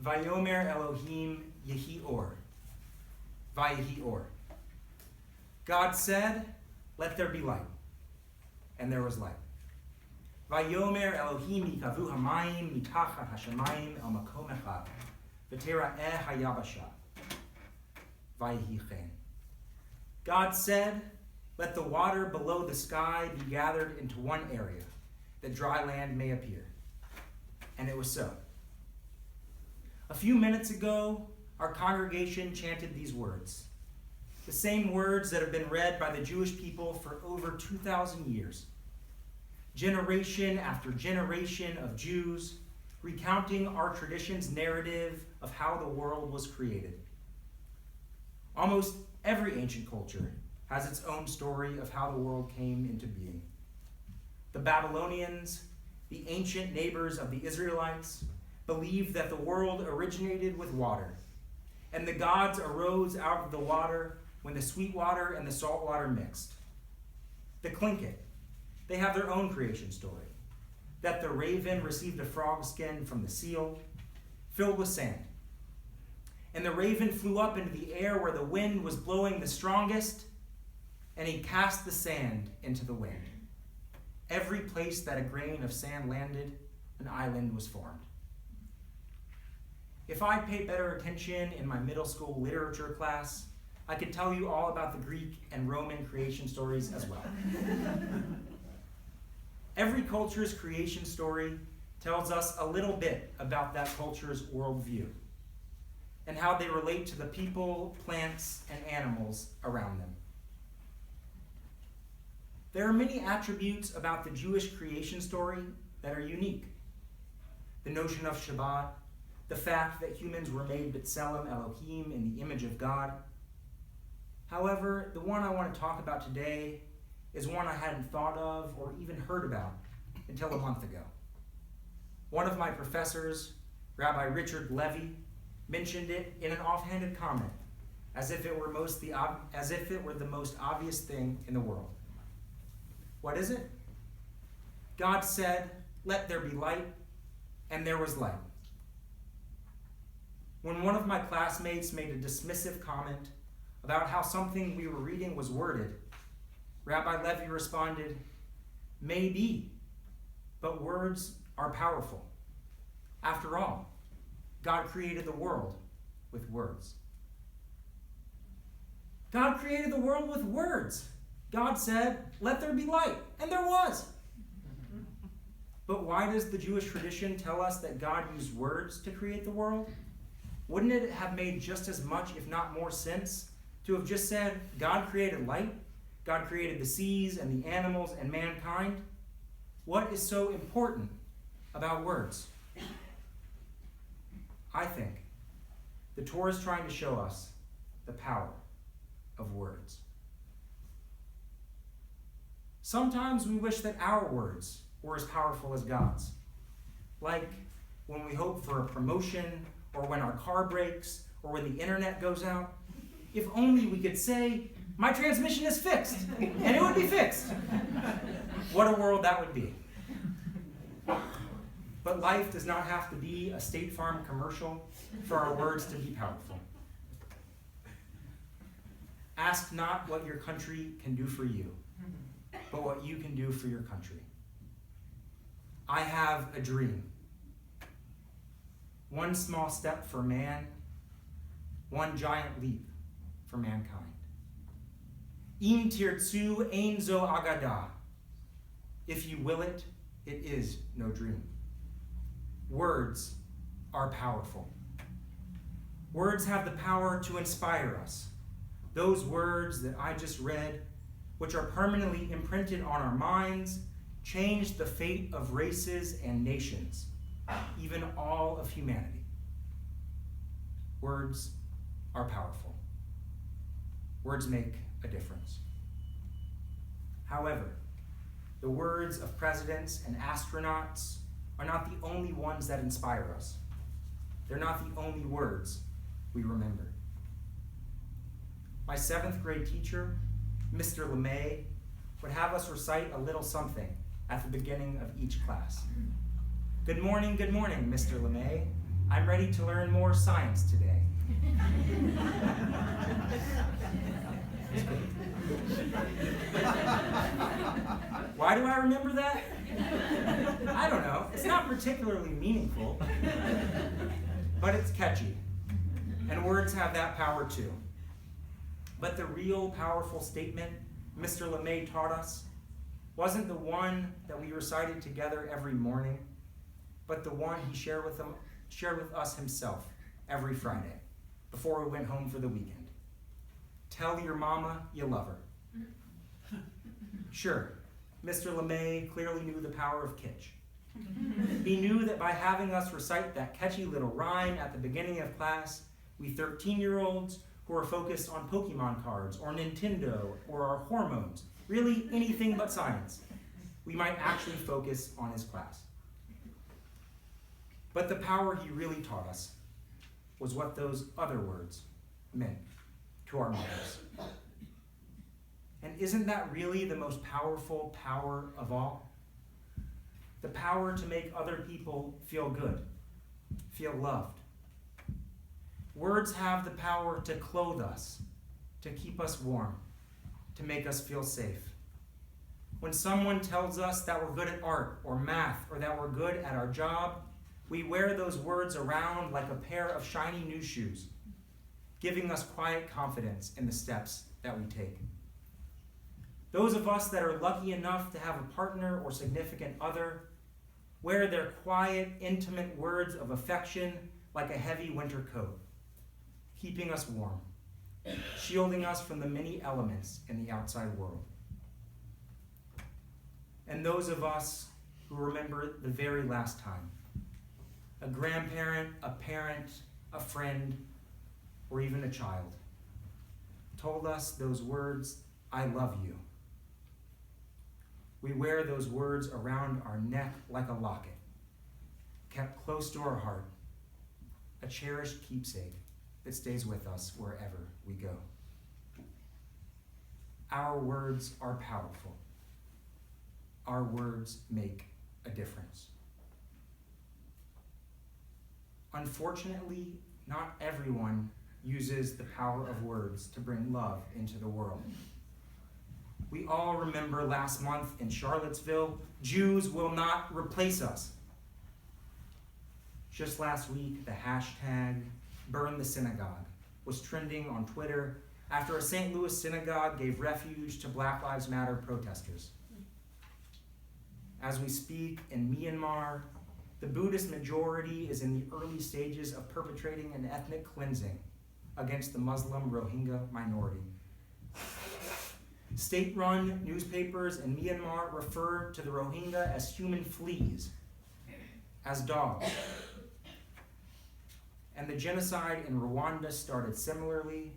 Vayomer Elohim Yehi Or. Vayehi Or. God said, let there be light. And there was light. Vayomer Elohim yikavu hamayim mitachat hashamayim el makom echad. V'tera'eh hayabasha. Vayehi chen. God said, let the water below the sky be gathered into one area, that dry land may appear. And it was so. A few minutes ago, our congregation chanted these words, the same words that have been read by the Jewish people for over 2,000 years. Generation after generation of Jews recounting our tradition's narrative of how the world was created. Almost every ancient culture has its own story of how the world came into being. The Babylonians, the ancient neighbors of the Israelites, believed that the world originated with water, and the gods arose out of the water when the sweet water and the salt water mixed. The Tlingit, they have their own creation story, that the raven received a frog skin from the seal, filled with sand. And the raven flew up into the air where the wind was blowing the strongest, and he cast the sand into the wind. Every place that a grain of sand landed, an island was formed. If I paid better attention in my middle school literature class, I could tell you all about the Greek and Roman creation stories as well. Every culture's creation story tells us a little bit about that culture's worldview and how they relate to the people, plants, and animals around them. There are many attributes about the Jewish creation story that are unique. The notion of Shabbat, the fact that humans were made B'Tselem Elohim in the image of God. However, the one I want to talk about today is one I hadn't thought of or even heard about until a month ago. One of my professors, Rabbi Richard Levy, mentioned it in an offhanded comment, as if it were the most obvious thing in the world. What is it? God said, let there be light, and there was light. When one of my classmates made a dismissive comment about how something we were reading was worded, Rabbi Levy responded, maybe, but words are powerful. After all, God created the world with words. God created the world with words. God said, let there be light, and there was. But why does the Jewish tradition tell us that God used words to create the world? Wouldn't it have made just as much, if not more, sense to have just said, God created light, God created the seas and the animals and mankind? What is so important about words? I think the Torah is trying to show us the power of words. Sometimes we wish that our words were as powerful as God's. Like when we hope for a promotion, or when our car breaks, or when the internet goes out. If only we could say, my transmission is fixed, and it would be fixed. What a world that would be. But life does not have to be a State Farm commercial for our words to be powerful. Ask not what your country can do for you, but what you can do for your country. I have a dream. One small step for man, one giant leap for mankind. Im tirtzu ein zo agada. If you will it, it is no dream. Words are powerful. Words have the power to inspire us. Those words that I just read, which are permanently imprinted on our minds, change the fate of races and nations, even all of humanity. Words are powerful. Words make a difference. However, the words of presidents and astronauts are not the only ones that inspire us. They're not the only words we remember. My 7th grade teacher, Mr. LeMay, would have us recite a little something at the beginning of each class. Good morning, Mr. LeMay. I'm ready to learn more science today. Why do I remember that? I don't know. It's not particularly meaningful, but it's catchy. And words have that power too. But the real powerful statement Mr. LeMay taught us wasn't the one that we recited together every morning, but the one he shared with us himself every Friday before we went home for the weekend. Tell your mama you love her. Sure, Mr. LeMay clearly knew the power of kitsch. He knew that by having us recite that catchy little rhyme at the beginning of class, we 13-year-olds who are focused on Pokemon cards or Nintendo or our hormones, really anything but science, we might actually focus on his class. But the power he really taught us was what those other words meant to our mothers. And isn't that really the most powerful power of all? The power to make other people feel good, feel loved. Words have the power to clothe us, to keep us warm, to make us feel safe. When someone tells us that we're good at art or math or that we're good at our job, we wear those words around like a pair of shiny new shoes, giving us quiet confidence in the steps that we take. Those of us that are lucky enough to have a partner or significant other wear their quiet, intimate words of affection like a heavy winter coat, keeping us warm, shielding us from the many elements in the outside world. And those of us who remember the very last time, a grandparent, a parent, a friend, or even a child, told us those words, I love you. We wear those words around our neck like a locket, kept close to our heart, a cherished keepsake that stays with us wherever we go. Our words are powerful. Our words make a difference. Unfortunately, not everyone uses the power of words to bring love into the world. We all remember last month in Charlottesville, Jews will not replace us. Just last week, the hashtag Burn the Synagogue was trending on Twitter after a St. Louis synagogue gave refuge to Black Lives Matter protesters. As we speak in Myanmar, the Buddhist majority is in the early stages of perpetrating an ethnic cleansing against the Muslim Rohingya minority. State-run newspapers in Myanmar refer to the Rohingya as human fleas, as dogs. And the genocide in Rwanda started similarly,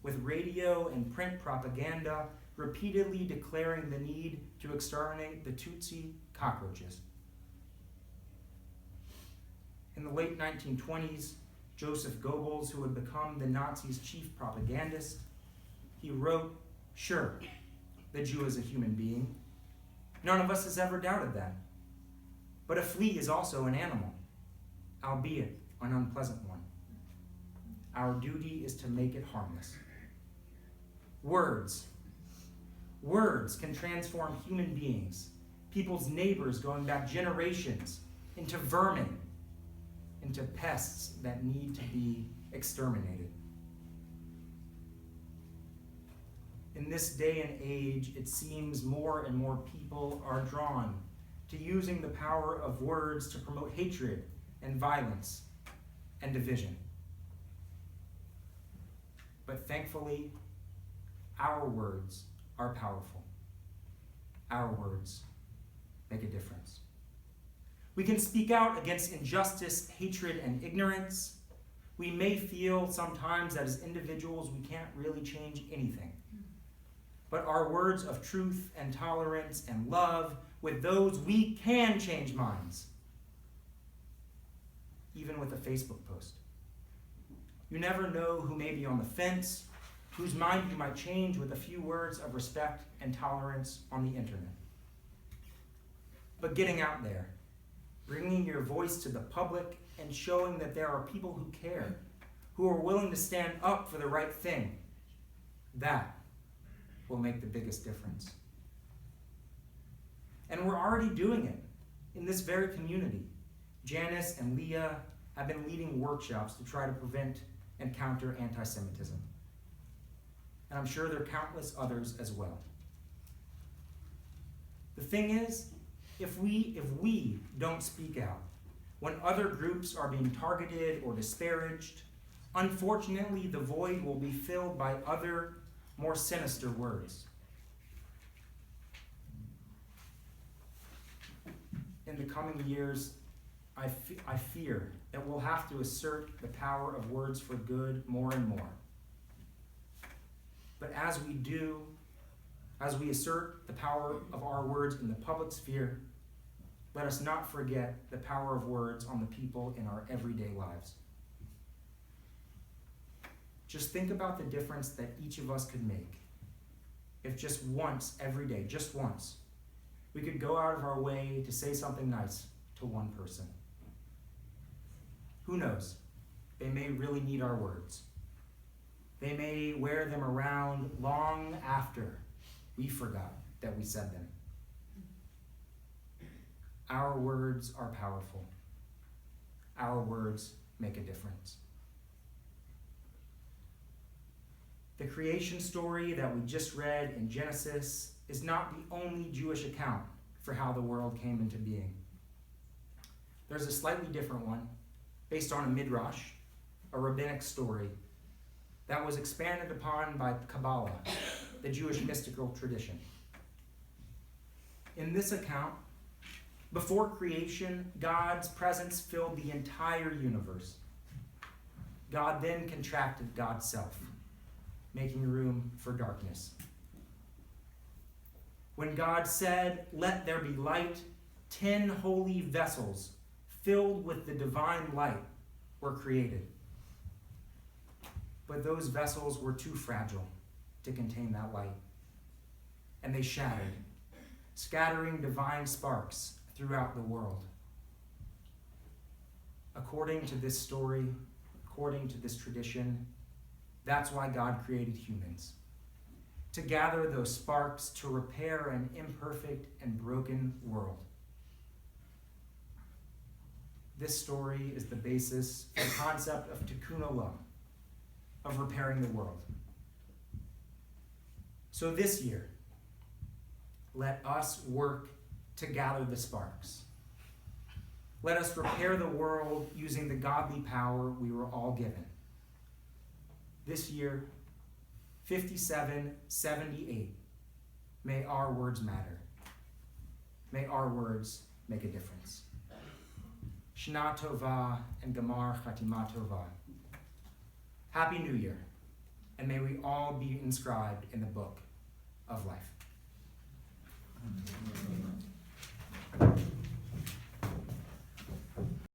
with radio and print propaganda repeatedly declaring the need to exterminate the Tutsi cockroaches. In the late 1920s, Joseph Goebbels, who had become the Nazis' chief propagandist, he wrote, "Sure, the Jew is a human being. None of us has ever doubted that. But a flea is also an animal, albeit an unpleasant one. Our duty is to make it harmless." Words can transform human beings, people's neighbors going back generations, into vermin, into pests that need to be exterminated. In this day and age, it seems more and more people are drawn to using the power of words to promote hatred and violence and division. But thankfully, our words are powerful. Our words make a difference. We can speak out against injustice, hatred, and ignorance. We may feel sometimes that as individuals we can't really change anything. But our words of truth and tolerance and love, with those we can change minds. Even with a Facebook post. You never know who may be on the fence, whose mind you might change with a few words of respect and tolerance on the internet. But getting out there, bringing your voice to the public and showing that there are people who care, who are willing to stand up for the right thing. That will make the biggest difference. And we're already doing it in this very community. Janice and Leah have been leading workshops to try to prevent and counter anti-Semitism. And I'm sure there are countless others as well. The thing is, if we don't speak out, when other groups are being targeted or disparaged, unfortunately the void will be filled by other, more sinister words. In the coming years, I fear that we'll have to assert the power of words for good more and more. But as we do, as we assert the power of our words in the public sphere, let us not forget the power of words on the people in our everyday lives. Just think about the difference that each of us could make if just once every day, just once, we could go out of our way to say something nice to one person. Who knows? They may really need our words. They may wear them around long after we forgot that we said them. Our words are powerful. Our words make a difference. The creation story that we just read in Genesis is not the only Jewish account for how the world came into being. There's a slightly different one based on a midrash, a rabbinic story, that was expanded upon by Kabbalah, the Jewish mystical tradition. In this account, before creation, God's presence filled the entire universe. God then contracted God's self, making room for darkness. When God said, "Let there be light," 10 holy vessels filled with the divine light were created. But those vessels were too fragile to contain that light, and they shattered, scattering divine sparks throughout the world. According to this story, according to this tradition, that's why God created humans, to gather those sparks to repair an imperfect and broken world. This story is the basis for the concept of tikkun olam, of repairing the world. So this year, let us work to gather the sparks. Let us repair the world using the godly power we were all given. This year, 5778, may our words matter. May our words make a difference. Shana Tova and Gamar Chatima Tova. Happy New Year, and may we all be inscribed in the book of life. Amen.